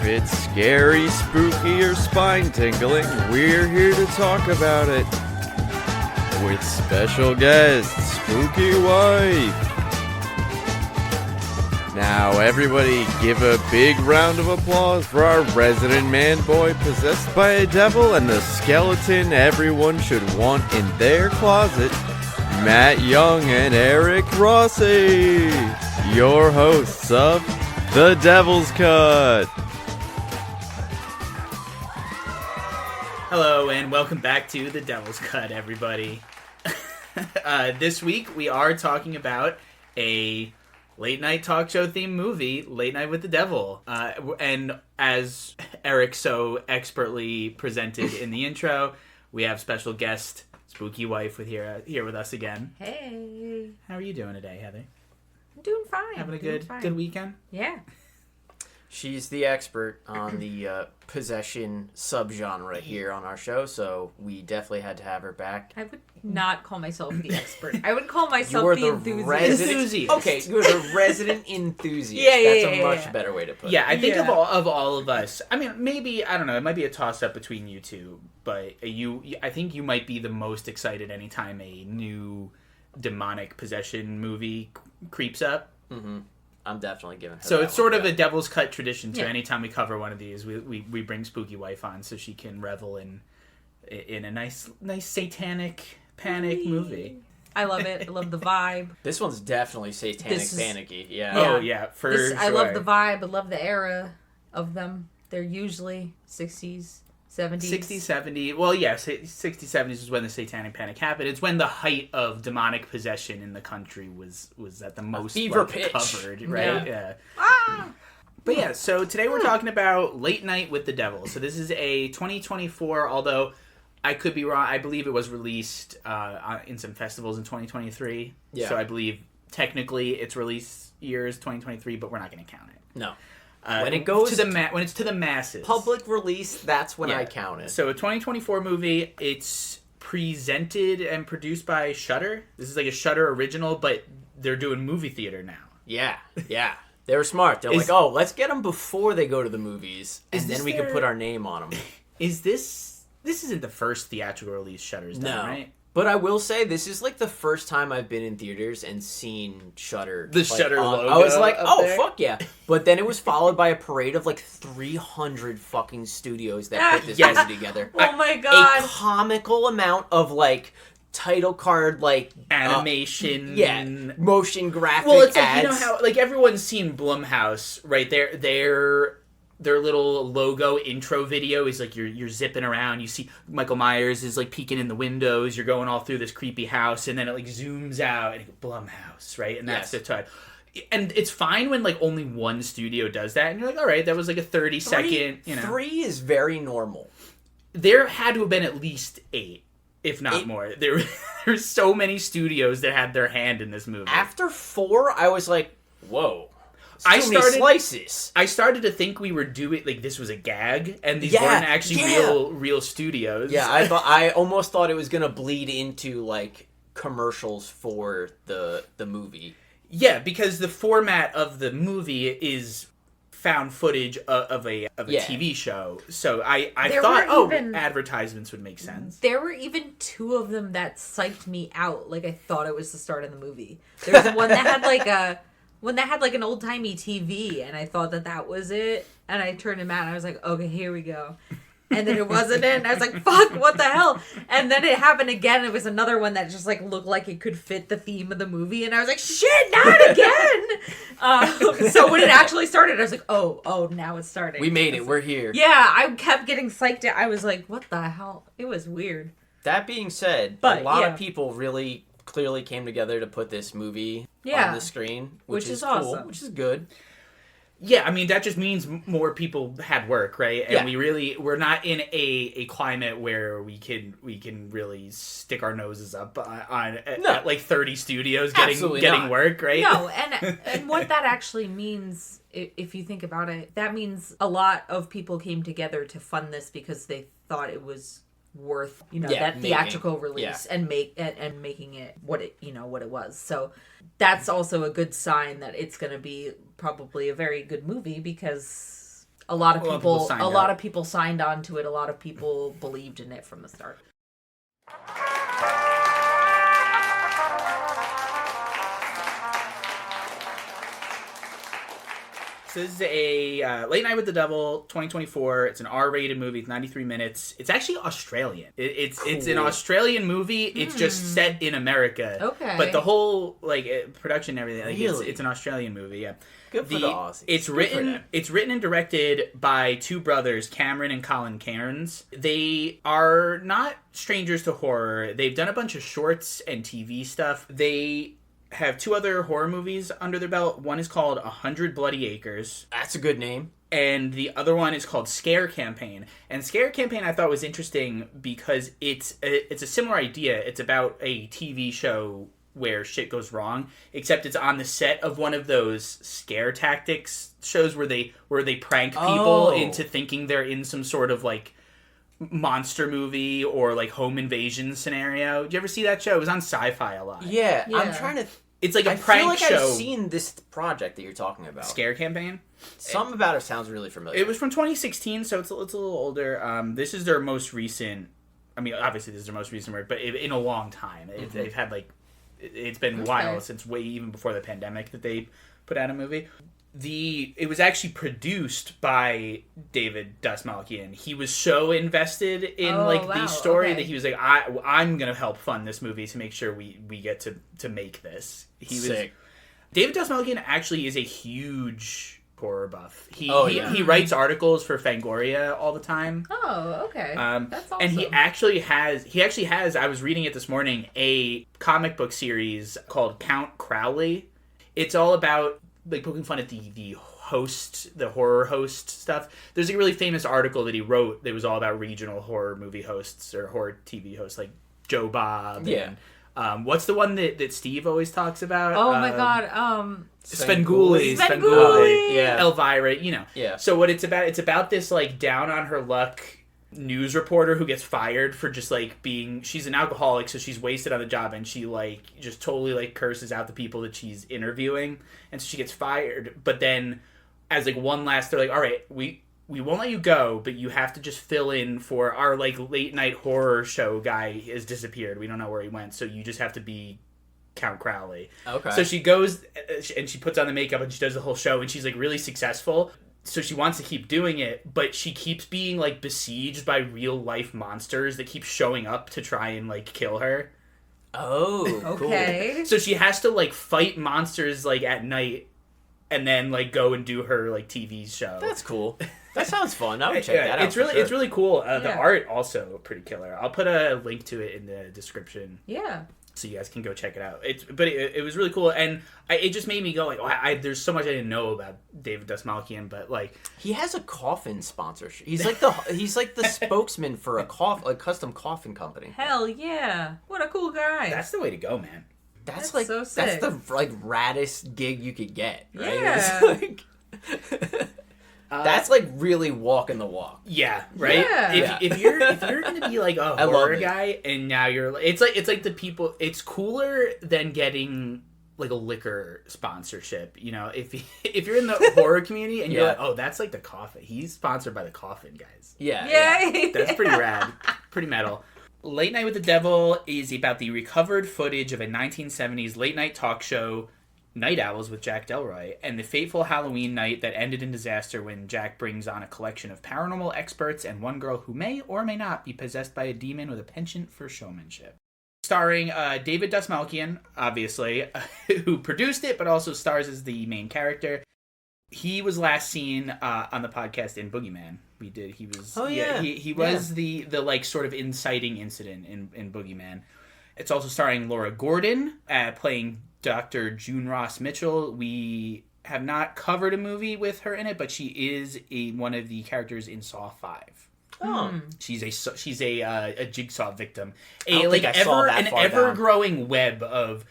it's scary, spooky, or spine-tingling, we're here to talk about it. With special guest, Spooky Wife. Now everybody give a big round of applause for our resident man-boy possessed by a devil and the skeleton everyone should want in their closet, Matt Young and Eric Rossi, your hosts of The Devil's Cut. Hello and welcome back to The Devil's Cut, everybody. This week we are talking about a late night talk show themed movie, Late Night with the Devil. And as Eric so expertly presented in the intro, we have special guest Spooky Wife here with us again. Hey. How are you doing today, Heather? I'm doing fine. Having a good weekend? Yeah. She's the expert on the possession subgenre here on our show, so we definitely had to have her back. I would not call myself the expert. I would call myself You're the enthusiast. Enthusiast. Okay, you're the resident enthusiast. Yeah, That's a much better way to put it. Yeah, I think of all of us. I mean, maybe I don't know. It might be a toss up between you two, but I think you might be the most excited anytime a new demonic possession movie creeps up. Mm-hmm. I'm definitely giving her So that it's sort one. of a Devil's Cut tradition to Yeah. anytime we cover one of these, we bring Spooky Wife on so she can revel in a nice satanic panic movie. I love it. I love the vibe. This one's definitely satanic This is- panicky. Yeah. Yeah. Oh yeah, for sure. I love the vibe. I love the era of them. They're usually 60s, 70s. 60s, 70s. Well, yeah, 60s, 70s is when the satanic panic happened. It's when the height of demonic possession in the country was at the most fever pitch. covered, right? Yeah. Yeah. Ah! But yeah, so today we're talking about Late Night with the Devil. So this is a 2024, although I could be wrong. I believe it was released in some festivals in 2023. Yeah. So I believe technically its release year is 2023, but we're not going to count it. No. When it goes to when it's to the masses, public release, that's when Yeah. I count it. So a 2024 movie. It's presented and produced by Shudder. This is like a Shudder original, but they're doing movie theater now. Yeah. They were smart. They're like, oh, let's get them before they go to the movies, and then we can put our name on them. Is this isn't the first theatrical release Shudder's done, right? But I will say, this is like the first time I've been in theaters and seen Shudder. The Shudder logo I was like, up oh, there? fuck yeah. But then it was followed by a parade of like 300 fucking studios that put this Yes. movie together. Oh my A god. comical amount of like title card, like Animation. motion graphic Well, it's like, ads. you know how, like, everyone's seen Blumhouse, right? Their little logo intro video is like you're zipping around. You see Michael Myers is like peeking in the windows. You're going all through this creepy house, and then it like zooms out and it goes, Blumhouse, right? And that's Yes. the time. And it's fine when like only one studio does that, and you're like, all right, that was like a 30-second. You know, 3 is very normal. there had to have been at least 8, if not more. There's so many studios that had their hand in this movie. After 4, I was like, whoa. I Too many slices. I started to think we were doing like this was a gag, and these Yeah, weren't actually yeah. real studios. Yeah, I almost thought it was gonna bleed into like commercials for the movie. Yeah, because the format of the movie is found footage of a Yeah. TV show. So I There thought, were even- advertisements would make sense. There were even 2 of them that psyched me out. Like I thought it was the start of the movie. There was one that had like an old timey TV, and I thought that was it. And I turned him out, and I was like, okay, here we go. And then it wasn't it, and I was like, fuck, what the hell? And then it happened again. It was another one that just like looked like it could fit the theme of the movie, and I was like, shit, not again. So when it actually started, I was like, oh, now it's starting. We made it. We're here. Yeah, I kept getting psyched out. I was like, what the hell? It was weird. That being said, But, a lot yeah. of people really clearly came together to put this movie Yeah. on the screen, Which which is cool, awesome. which is good. Yeah, I mean that just means more people had work, right? And Yeah. we're not in a climate where we can really stick our noses up at like 30 studios Absolutely getting not. work, right? No, and what that actually means, if you think about it, that means a lot of people came together to fund this because they thought it was worth that theatrical release and making it what it was. So that's also a good sign that it's going to be probably a very good movie, because a lot of people signed up. signed on to it. A lot of people believed in it from the start. So this is a Late Night with the Devil, 2024. It's an R-rated movie. It's 93 minutes. It's actually Australian. It's an Australian movie. It's just set in America. Okay. But the whole production and everything, Really? it's an Australian movie. Yeah. Good for the Aussies. It's written and directed by two brothers, Cameron and Colin Cairns. They are not strangers to horror. They've done a bunch of shorts and TV stuff. They have two other horror movies under their belt. One is called 100 Bloody Acres. That's a good name. And the other one is called Scare Campaign. And Scare Campaign I thought was interesting because it's a similar idea. It's about a TV show where shit goes wrong, except it's on the set of one of those scare tactics shows where they prank people into thinking they're in some sort of like monster movie or like home invasion scenario. Did you ever see that show? It was on Sci-Fi a lot. Yeah. I'm trying to... It's like a I prank feel like show. I've seen this project that you're talking about. Scare Campaign? Something about it sounds really familiar. It was from 2016, so it's a little older. This is their most recent... I mean, obviously this is their most recent work, but in a long time. They've had like... It's been a while, since way even before the pandemic that they put out a movie. It was actually produced by David Dastmalchian. He was so invested in the story that he was like, I'm gonna help fund this movie to make sure we get to make this. Sick. David Dastmalchian actually is a huge horror buff. He yeah. writes articles for Fangoria all the time. Oh, okay. That's awesome. And he actually has, I was reading it this morning, a comic book series called Count Crowley. It's all about like poking fun at the horror host stuff. There's a really famous article that he wrote that was all about regional horror movie hosts or horror TV hosts like Joe Bob. Yeah. And, what's the one that Steve always talks about? Oh my god. Svengoolie. Yeah. Elvira, you know. Yeah. So what it's about this like down on her luck news reporter who gets fired for just like she's an alcoholic, so she's wasted on the job, and she like just totally like curses out the people that she's interviewing, and so she gets fired. But then as like one last, they're like, all right, we won't let you go, but you have to just fill in for our like late night horror show guy has disappeared. We don't know where he went, so you just have to be Count Crowley. Okay. So she goes and she puts on the makeup and she does the whole show, and she's like really successful. So she wants to keep doing it, but she keeps being like besieged by real life monsters that keep showing up to try and like kill her. Oh, okay. cool. So she has to like fight monsters like at night and then like go and do her like TV show. That's cool. That sounds fun. I would check that out. It's really cool. The Yeah. art also pretty killer. I'll put a link to it in the description. Yeah. So you guys can go check it out. It was really cool, and it just made me go like, there's so much I didn't know about David Dastmalchian, but like he has a coffin sponsorship. He's like the spokesman for a custom coffin company. Hell yeah! What a cool guy. that's the way to go, man. That's like- so sick. that's the like raddest gig you could get. Right? Yeah. It's like, that's like really walking the walk. Yeah, right. Yeah. If you're gonna be like a I love horror it. guy, and now you're it's like the people. It's cooler than getting like a liquor sponsorship. You know, if you're in the horror community and you're Yeah. like, oh, that's like the Coffin. He's sponsored by the Coffin guys. Yeah. Yay! That's pretty rad. Pretty metal. Late Night with the Devil is about the recovered footage of a 1970s late night talk show, Night Owls with Jack Delroy, and the fateful Halloween night that ended in disaster when Jack brings on a collection of paranormal experts and one girl who may or may not be possessed by a demon with a penchant for showmanship. Starring David Dastmalchian, obviously, who produced it, but also stars as the main character. He was last seen on the podcast in Boogeyman. He was. Oh, yeah. He was the like sort of inciting incident in Boogeyman. It's also starring Laura Gordon playing Dr. June Ross Mitchell. We have not covered a movie with her in it, but she is one of the characters in Saw 5. Oh. She's a jigsaw victim. I don't think I saw that an far down. ever-growing web of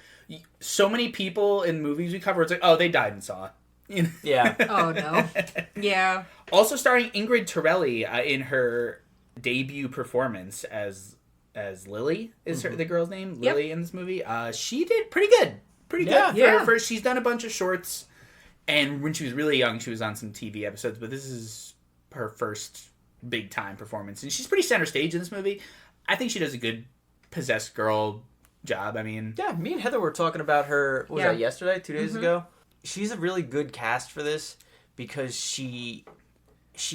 so many people in movies we cover. It's like, oh, they died in Saw. Yeah. Oh no. Yeah. Also starring Ingrid Torelli in her debut performance as Lily is the girl's name. Yep. Lily in this movie. She did pretty good. Yeah. Good. She's done a bunch of shorts, and when she was really young, she was on some TV episodes. But this is her first big time performance, and she's pretty center stage in this movie. I think she does a good possessed girl job. I mean, Yeah, me and Heather were talking about her, what was Yeah. that, yesterday, 2 days ago? She's a really good cast for this because she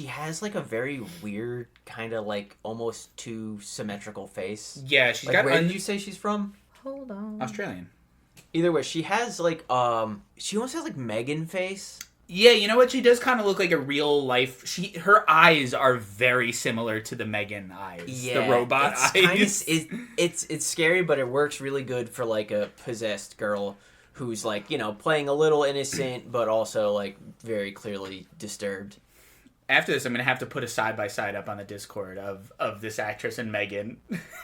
has like a very weird kind of like almost too symmetrical face. yeah, she's Like, got where did you say she's from? Hold on. Australian. Either way, she has like she almost has like Megan face. Yeah, you know what? She does kind of look like a real life. Her eyes are very similar to the Megan eyes, the robot eyes. It's scary, but it works really good for like a possessed girl who's like, you know, playing a little innocent, but also like very clearly disturbed. After this, I'm gonna have to put a side by side up on the Discord of this actress and Megan.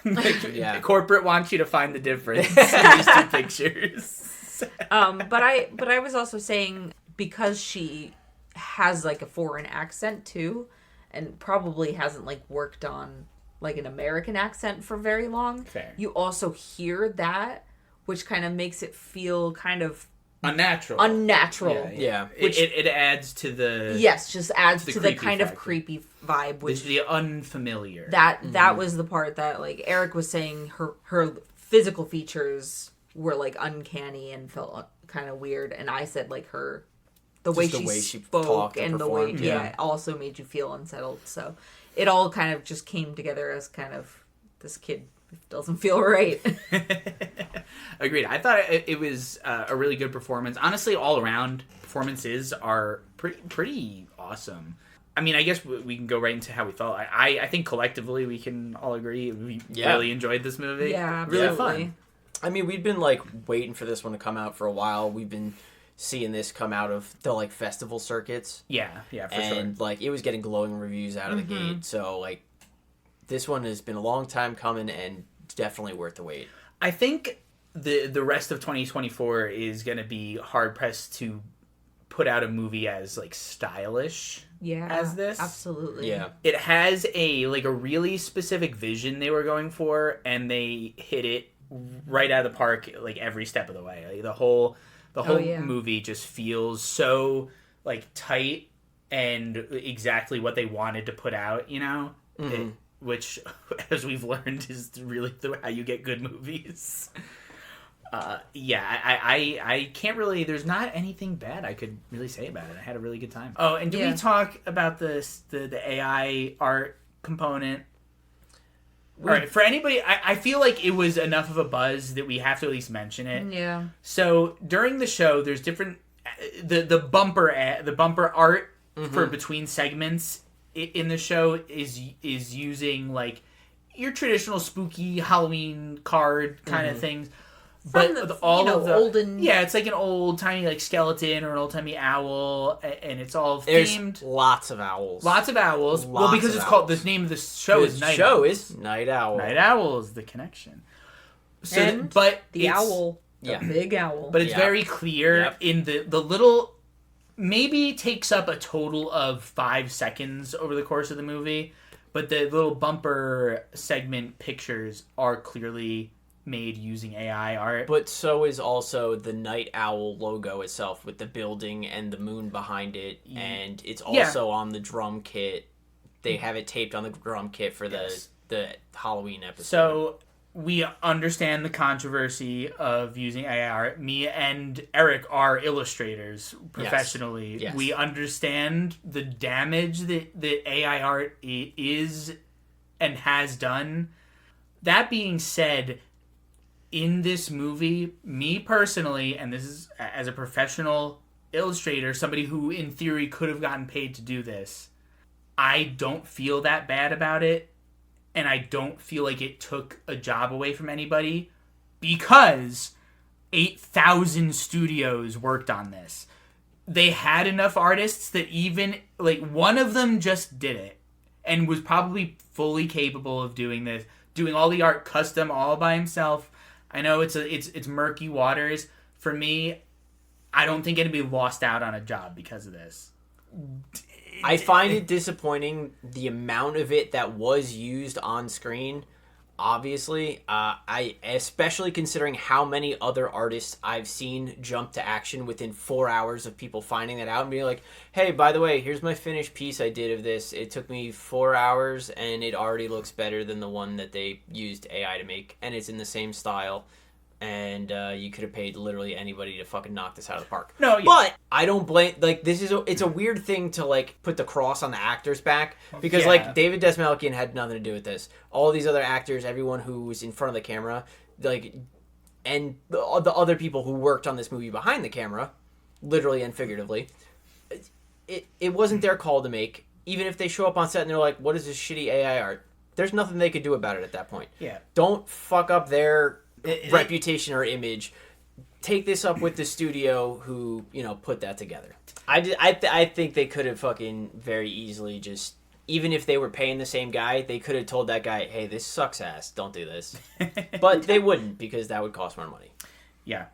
Like, Yeah. corporate wants you to find the difference in these two pictures. But I was also saying, because she has like a foreign accent too, and probably hasn't like worked on like an American accent for very long. Fair. You also hear that, which kind of makes it feel kind of Unnatural. Yeah. It adds to the yes, just adds the to the creepy kind of factor. creepy vibe, which the unfamiliar. that was the part that like Eric was saying her physical features were like uncanny and felt kind of weird, and I said like the way she spoke talked and the performed, way yeah. also made you feel unsettled. So it all kind of just came together as kind of this kid doesn't feel right. Agreed. I thought it was a really good performance. Honestly, all around performances are pretty awesome. I mean, I guess we can go right into how we felt. I think collectively we can all agree we really enjoyed this movie. Yeah, really absolutely. fun. I mean, we've been like waiting for this one to come out for a while. We've been seeing this come out of the like festival circuits. Yeah, for And sure. like it was getting glowing reviews out of the gate. So like this one has been a long time coming and definitely worth the wait. I think the rest of 2024 is going to be hard pressed to put out a movie as like stylish as this. Absolutely. Yeah. It has a really specific vision they were going for, and they hit it right out of the park like every step of the way. Like, the whole movie just feels so like tight and exactly what they wanted to put out, you know? Which, as we've learned, is really how you get good movies. I can't really... There's not anything bad I could really say about it. I had a really good time. Oh, and did we talk about the AI art component? All right, for anybody... I feel like it was enough of a buzz that we have to at least mention it. Yeah. So, during the show, there's different... The bumper art for between segments in the show is using like your traditional spooky Halloween card kind of things, but all of the olden... it's like an old timey like skeleton or an old timey owl, and it's all There's themed. lots of owls. Well, because it's called, the name of the show is Night Owl. is Night Owl. Night Owl is the connection. So, And but the it's- owl, the big owl. but it's very clear in the little, maybe takes up a total of 5 seconds over the course of the movie, but the little bumper segment pictures are clearly made using AI art. But so is also the Night Owl logo itself with the building and the moon behind it, and it's also on the drum kit. They have it taped on the drum kit for the Halloween episode. So we understand the controversy of using AI art. Me and Eric are illustrators professionally. Yes. We understand the damage that AI art is and has done. That being said, in this movie, me personally, and this is as a professional illustrator, somebody who in theory could have gotten paid to do this, I don't feel that bad about it. And I don't feel like it took a job away from anybody, because 8,000 studios worked on this. They had enough artists that even like one of them just did it and was probably fully capable of doing this, doing all the art custom all by himself. I know it's murky waters. For me, I don't think anybody lost out on a job because of this. I find it disappointing the amount of it that was used on screen. obviously. I especially considering how many other artists I've seen jump to action within 4 hours of people finding that out and being like, hey, by the way, here's my finished piece I did of this. It took me 4 hours and it already looks better than the one that they used AI to make, and it's in the same style. And you could have paid literally anybody to fucking knock this out of the park. No, yeah. But I don't blame. Like, it's a weird thing to like put the cross on the actor's back, because like David Dastmalchian had nothing to do with this. All these other actors, everyone who was in front of the camera, like, and the other people who worked on this movie behind the camera, literally and figuratively, it wasn't their call to make. Even if they show up on set and they're like, "What is this shitty AI art?" There's nothing they could do about it at that point. Yeah. Don't fuck up their reputation or image. Take this up with the studio who, you know, put that together. I think they could have fucking very easily just, even if they were paying the same guy, they could have told that guy, hey, this sucks ass, don't do this. But they wouldn't, because that would cost more money. Yeah.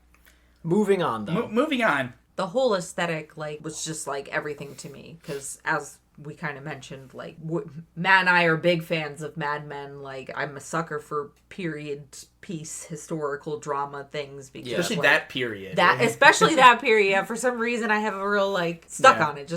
Moving on, though. Moving on. The whole aesthetic, like, was just like everything to me, because as we kind of mentioned, like, Matt and I are big fans of Mad Men. Like, I'm a sucker for period piece historical drama things, because especially like, that period. Especially that period. Yeah, for some reason I have a real like stuck on it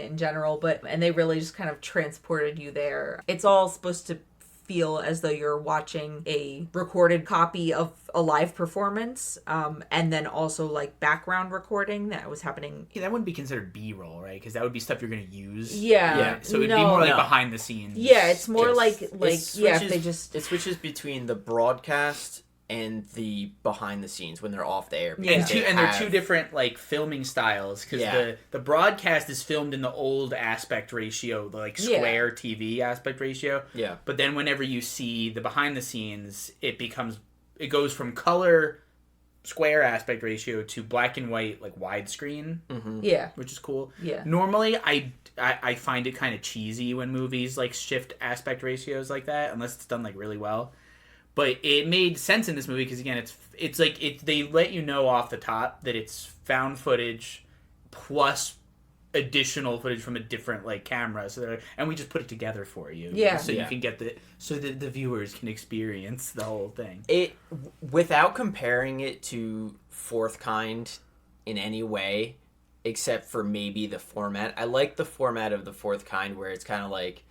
in general. And they really just kind of transported you there. It's all supposed to feel as though you're watching a recorded copy of a live performance, and then also like background recording that was happening. Yeah, that wouldn't be considered B-roll, right? Because that would be stuff you're going to use. Yeah. So it'd be more like behind the scenes. Yeah, it's more like it switches between the broadcast and the behind the scenes when they're off the air. And they're two different like filming styles, because the broadcast is filmed in the old aspect ratio, the like square TV aspect ratio. Yeah. But then whenever you see the behind the scenes, it goes from color square aspect ratio to black and white like widescreen. Mm-hmm. Yeah. Which is cool. Yeah. Normally I find it kind of cheesy when movies like shift aspect ratios like that, unless it's done like really well. But it made sense in this movie because, again, it's like they let you know off the top that it's found footage plus additional footage from a different like camera. And we just put it together for you. Yeah. So you can get so that the viewers can experience the whole thing. Without comparing it to Fourth Kind in any way, except for maybe the format. I like the format of the Fourth Kind, where it's kind of like,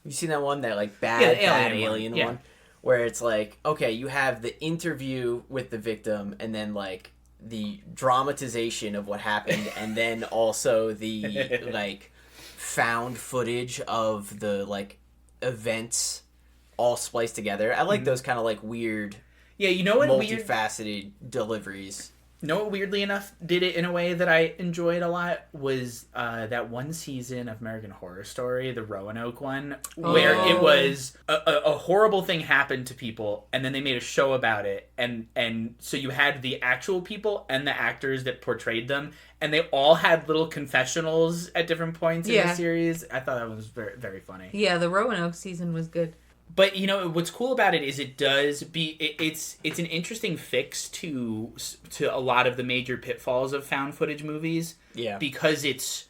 you seen that one, that like bad alien one? Where it's like, okay, you have the interview with the victim, and then like the dramatization of what happened, and then also the like found footage of the like events all spliced together. I like those kind of like weird, multifaceted deliveries. You know what, weirdly enough, did it in a way that I enjoyed a lot was that one season of American Horror Story, the Roanoke one, where it was a horrible thing happened to people, and then they made a show about it, and so you had the actual people and the actors that portrayed them, and they all had little confessionals at different points in the series. I thought that was very, very funny. Yeah, the Roanoke season was good. But, you know, what's cool about it is it's an interesting fix to a lot of the major pitfalls of found footage movies. Yeah. Because it's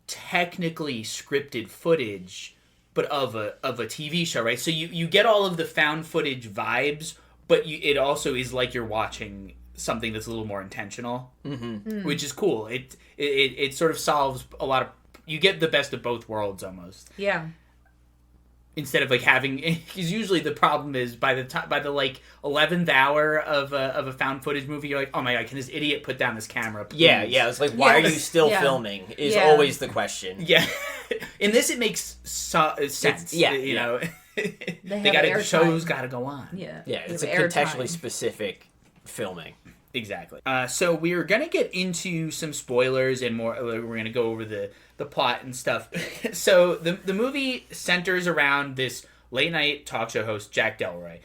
technically scripted footage, but of a TV show, right? So you get all of the found footage vibes, but it also is like you're watching something that's a little more intentional, which is cool. It sort of solves a lot of... You get the best of both worlds, almost. Yeah. Instead of like having, because usually the problem is by the like 11th hour of a found footage movie, you're like, oh my god, can this idiot put down this camera, please? Yeah. It's like, why are you still filming? Is always the question. Yeah. In this, it makes sense. You know, the show's got to go on. Yeah. Yeah. It's a contextually specific filming. Exactly. So we're gonna get into some spoilers and more. We're gonna go over the plot and stuff. So the movie centers around this late night talk show host, Jack Delroy.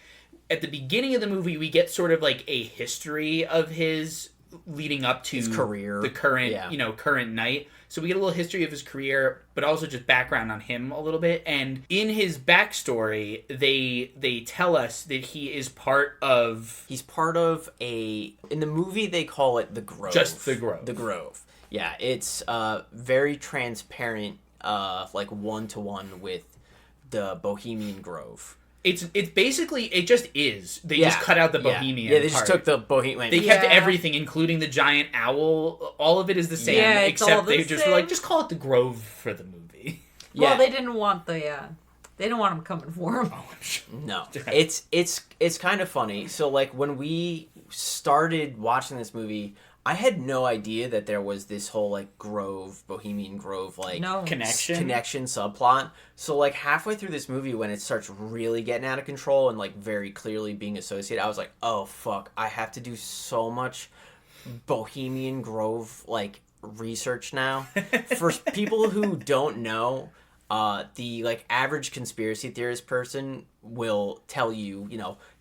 At the beginning of the movie, we get sort of like a history of his leading up to his career, the current current night. So we get a little history of his career, but also just background on him a little bit. And in his backstory, they tell us that he's part of in the movie they call it the Grove. Just the Grove. The Grove. Yeah, it's very transparent, like one-to-one with the Bohemian Grove. It's basically, it just is. They just cut out the Bohemian Yeah, they just took the Bohemian. They kept everything, including the giant owl. All of it is the same, except they just were like, just call it the Grove for the movie. Well, they didn't want they didn't want him coming for him. Oh, I'm sure. No. It's kind of funny. So, like, when we started watching this movie, I had no idea that there was this whole, like, Bohemian Grove, like, connection subplot. So, like, halfway through this movie, when it starts really getting out of control and, like, very clearly being associated, I was like, oh, fuck, I have to do so much Bohemian Grove, like, research now. For people who don't know, the, like, average conspiracy theorist person will tell you,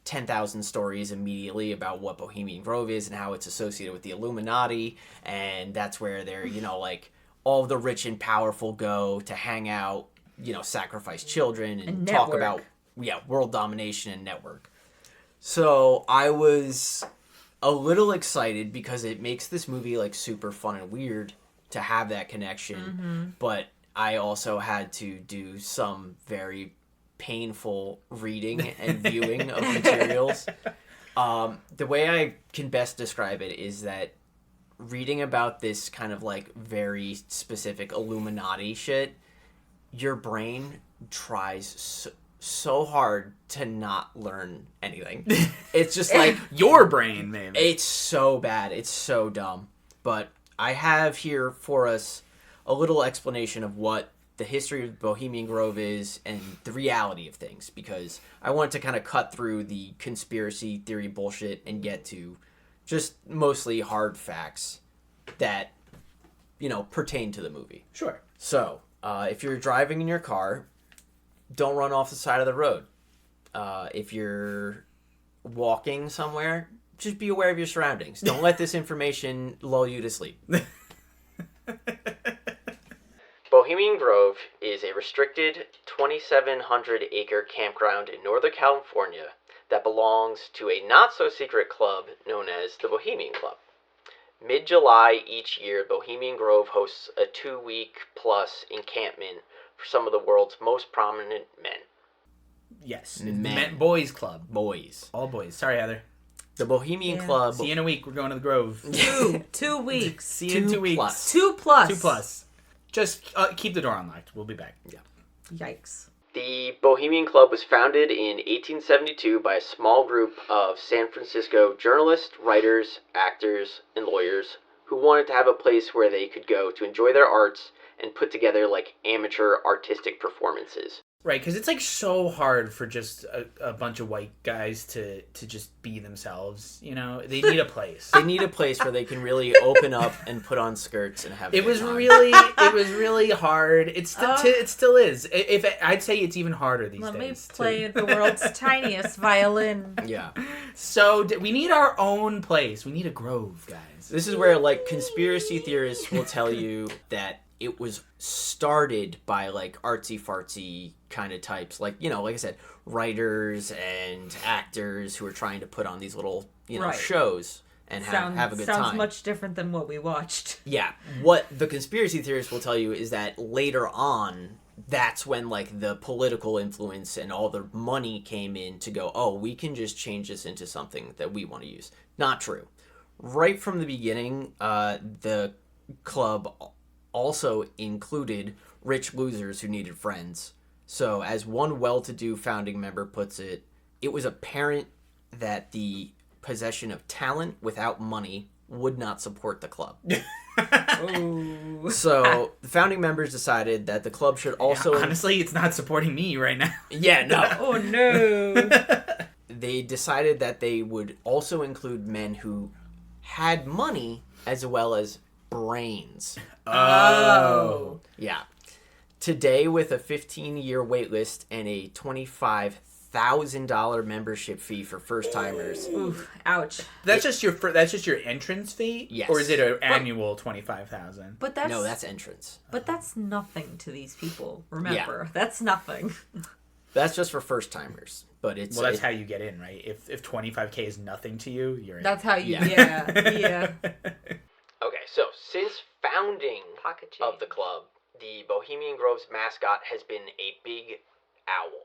10,000 stories immediately about what Bohemian Grove is and how it's associated with the Illuminati, and that's where they're, like, all the rich and powerful go to hang out, sacrifice children and talk about, world domination and network. So I was a little excited because it makes this movie, like, super fun and weird to have that connection, but I also had to do some very painful reading and viewing of materials. The way I can best describe it is that reading about this kind of, like, very specific Illuminati shit, your brain tries so hard to not learn anything. It's just like your brain, man. It's so bad. It's so dumb. But I have here for us a little explanation of what the history of Bohemian Grove is and the reality of things, because I want to kind of cut through the conspiracy theory bullshit and get to just mostly hard facts that, pertain to the movie. Sure. So, if you're driving in your car, don't run off the side of the road. If you're walking somewhere, just be aware of your surroundings. Don't let this information lull you to sleep. Bohemian Grove is a restricted 2,700-acre campground in Northern California that belongs to a not-so-secret club known as the Bohemian Club. Mid-July each year, Bohemian Grove hosts a 2-week-plus encampment for some of the world's most prominent men. Yes. Men. Boys Club. Boys. All boys. Sorry, Heather. The Bohemian Club. See you in a week. We're going to the Grove. 2 weeks. See you in 2 weeks. 2+. 2+. Just keep the door unlocked. We'll be back. Yeah. Yikes. The Bohemian Club was founded in 1872 by a small group of San Francisco journalists, writers, actors, and lawyers who wanted to have a place where they could go to enjoy their arts and put together, like, amateur artistic performances. Right, because it's, like, so hard for just a bunch of white guys to just be themselves, They need a place. They need a place where they can really open up and put on skirts and have. It was really hard. It still is. I'd say it's even harder these days. Let me play the world's tiniest violin. Yeah. So we need our own place. We need a grove, guys. This is where, like, conspiracy theorists will tell you that it was started by, like, artsy-fartsy kind of types. Like, like I said, writers and actors who are trying to put on these little, shows and have a good time. Sounds much different than what we watched. Yeah. What the conspiracy theorists will tell you is that later on, that's when, like, the political influence and all the money came in to go, oh, we can just change this into something that we want to use. Not true. Right from the beginning, the club also included rich losers who needed friends. So, as one well-to-do founding member puts it, it was apparent that the possession of talent without money would not support the club. So, the founding members decided that the club should also... Yeah, honestly, it's not supporting me right now. Yeah, no. Oh, no. They decided that they would also include men who had money as well as brains. Oh. Yeah. Today, with a 15-year wait list and a $25,000 membership fee for first-timers. Oof, ouch. That's just your entrance fee? Yes. Or is it an annual $25,000? But that's entrance. But that's nothing to these people. Remember, that's nothing. That's just for first-timers. But that's how you get in, right? If $25K is nothing to you, you're in. That's how you... Yeah. Okay, so since founding of the club, the Bohemian Grove's mascot has been a big owl.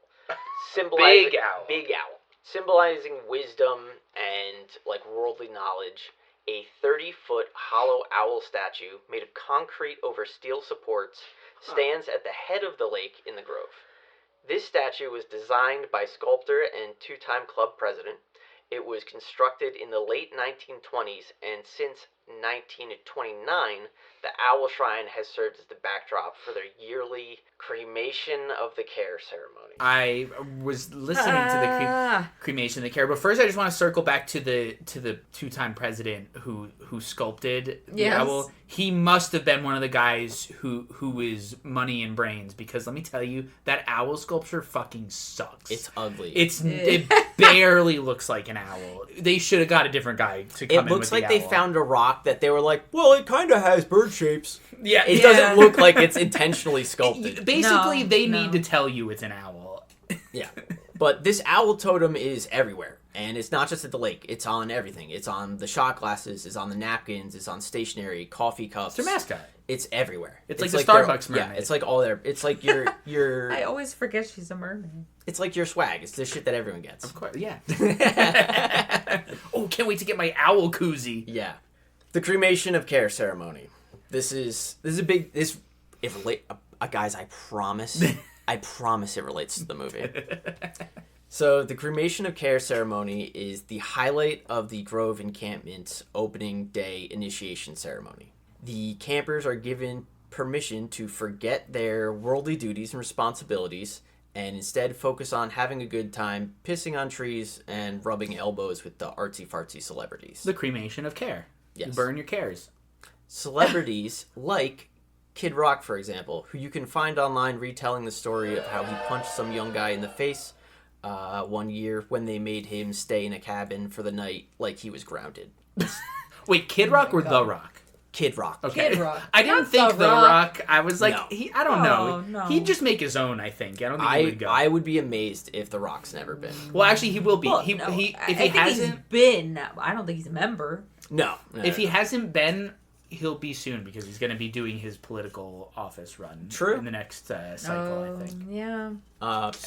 Symbolizing, Big owl. Symbolizing wisdom and, like, worldly knowledge. A 30-foot hollow owl statue made of concrete over steel supports stands at the head of the lake in the grove. This statue was designed by sculptor and two-time club president. It was constructed in the late 1920s, and since 1929, the Owl Shrine has served as the backdrop for their yearly cremation of the care ceremony. I was listening to the cremation of the care, but first I just want to circle back to the two-time president who sculpted the owl. He must have been one of the guys who is money and brains, because let me tell you, that owl sculpture fucking sucks. It's ugly. It barely looks like an owl. They should have got a different guy to come in with the owl. It looks like they found a rock that they were like, well, it kind of has bird shapes. Yeah, it doesn't look like it's intentionally sculpted. Basically, they need to tell you it's an owl. Yeah, but this owl totem is everywhere, and it's not just at the lake. It's on everything. It's on the shot glasses. It's on the napkins. It's on stationery, coffee cups. It's their mascot. It's everywhere. It's like the Starbucks mermaid. Yeah, it's like all there. It's like your. I always forget she's a mermaid. It's like your swag. It's the shit that everyone gets. Of course, yeah. Oh, can't wait to get my owl koozie. Yeah, the cremation of care ceremony. This is a big. Guys, I promise. I promise it relates to the movie. So, the cremation of care ceremony is the highlight of the Grove encampment's opening day initiation ceremony. The campers are given permission to forget their worldly duties and responsibilities and instead focus on having a good time, pissing on trees, and rubbing elbows with the artsy-fartsy celebrities. The cremation of care. Yes. You burn your cares. Celebrities like Kid Rock, for example, who you can find online retelling the story of how he punched some young guy in the face one year when they made him stay in a cabin for the night like he was grounded. Wait, Kid Rock or The Rock? Kid Rock. Okay. Kid Rock. I didn't think The Rock. I was like, No. I don't know. No. He'd just make his own, I think. I don't think he would go. I would be amazed if The Rock's never been. Well, actually, he will be. Well, If I he think hasn't, he's been. I don't think he's a member. No. if he hasn't been, he'll be soon, because he's going to be doing his political office run. True. In the next cycle, I think. Yeah.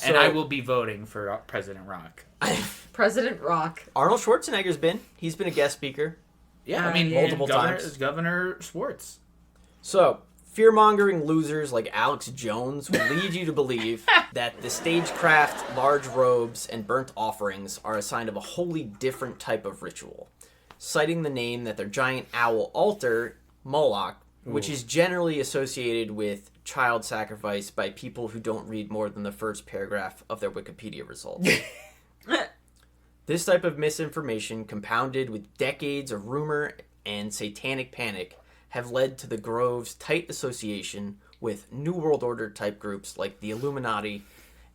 And I will be voting for President Rock. President Rock. Arnold Schwarzenegger's been. He's been a guest speaker. Yeah, I mean, multiple times. Governor Schwartz. So, fear-mongering losers like Alex Jones will lead you to believe that the stagecraft, large robes, and burnt offerings are a sign of a wholly different type of ritual, citing the name that their giant owl altar, Moloch, which is generally associated with child sacrifice by people who don't read more than the first paragraph of their Wikipedia results. This type of misinformation, compounded with decades of rumor and satanic panic, have led to the Grove's tight association with New World Order type groups like the Illuminati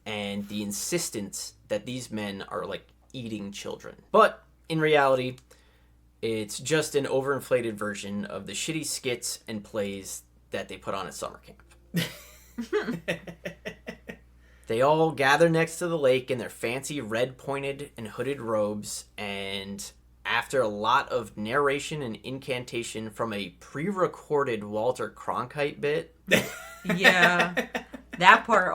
and the insistence that these men are like eating children. But in reality, it's just an overinflated version of the shitty skits and plays that they put on at summer camp. They all gather next to the lake in their fancy red-pointed and hooded robes, and after a lot of narration and incantation from a pre-recorded Walter Cronkite bit... Yeah. That part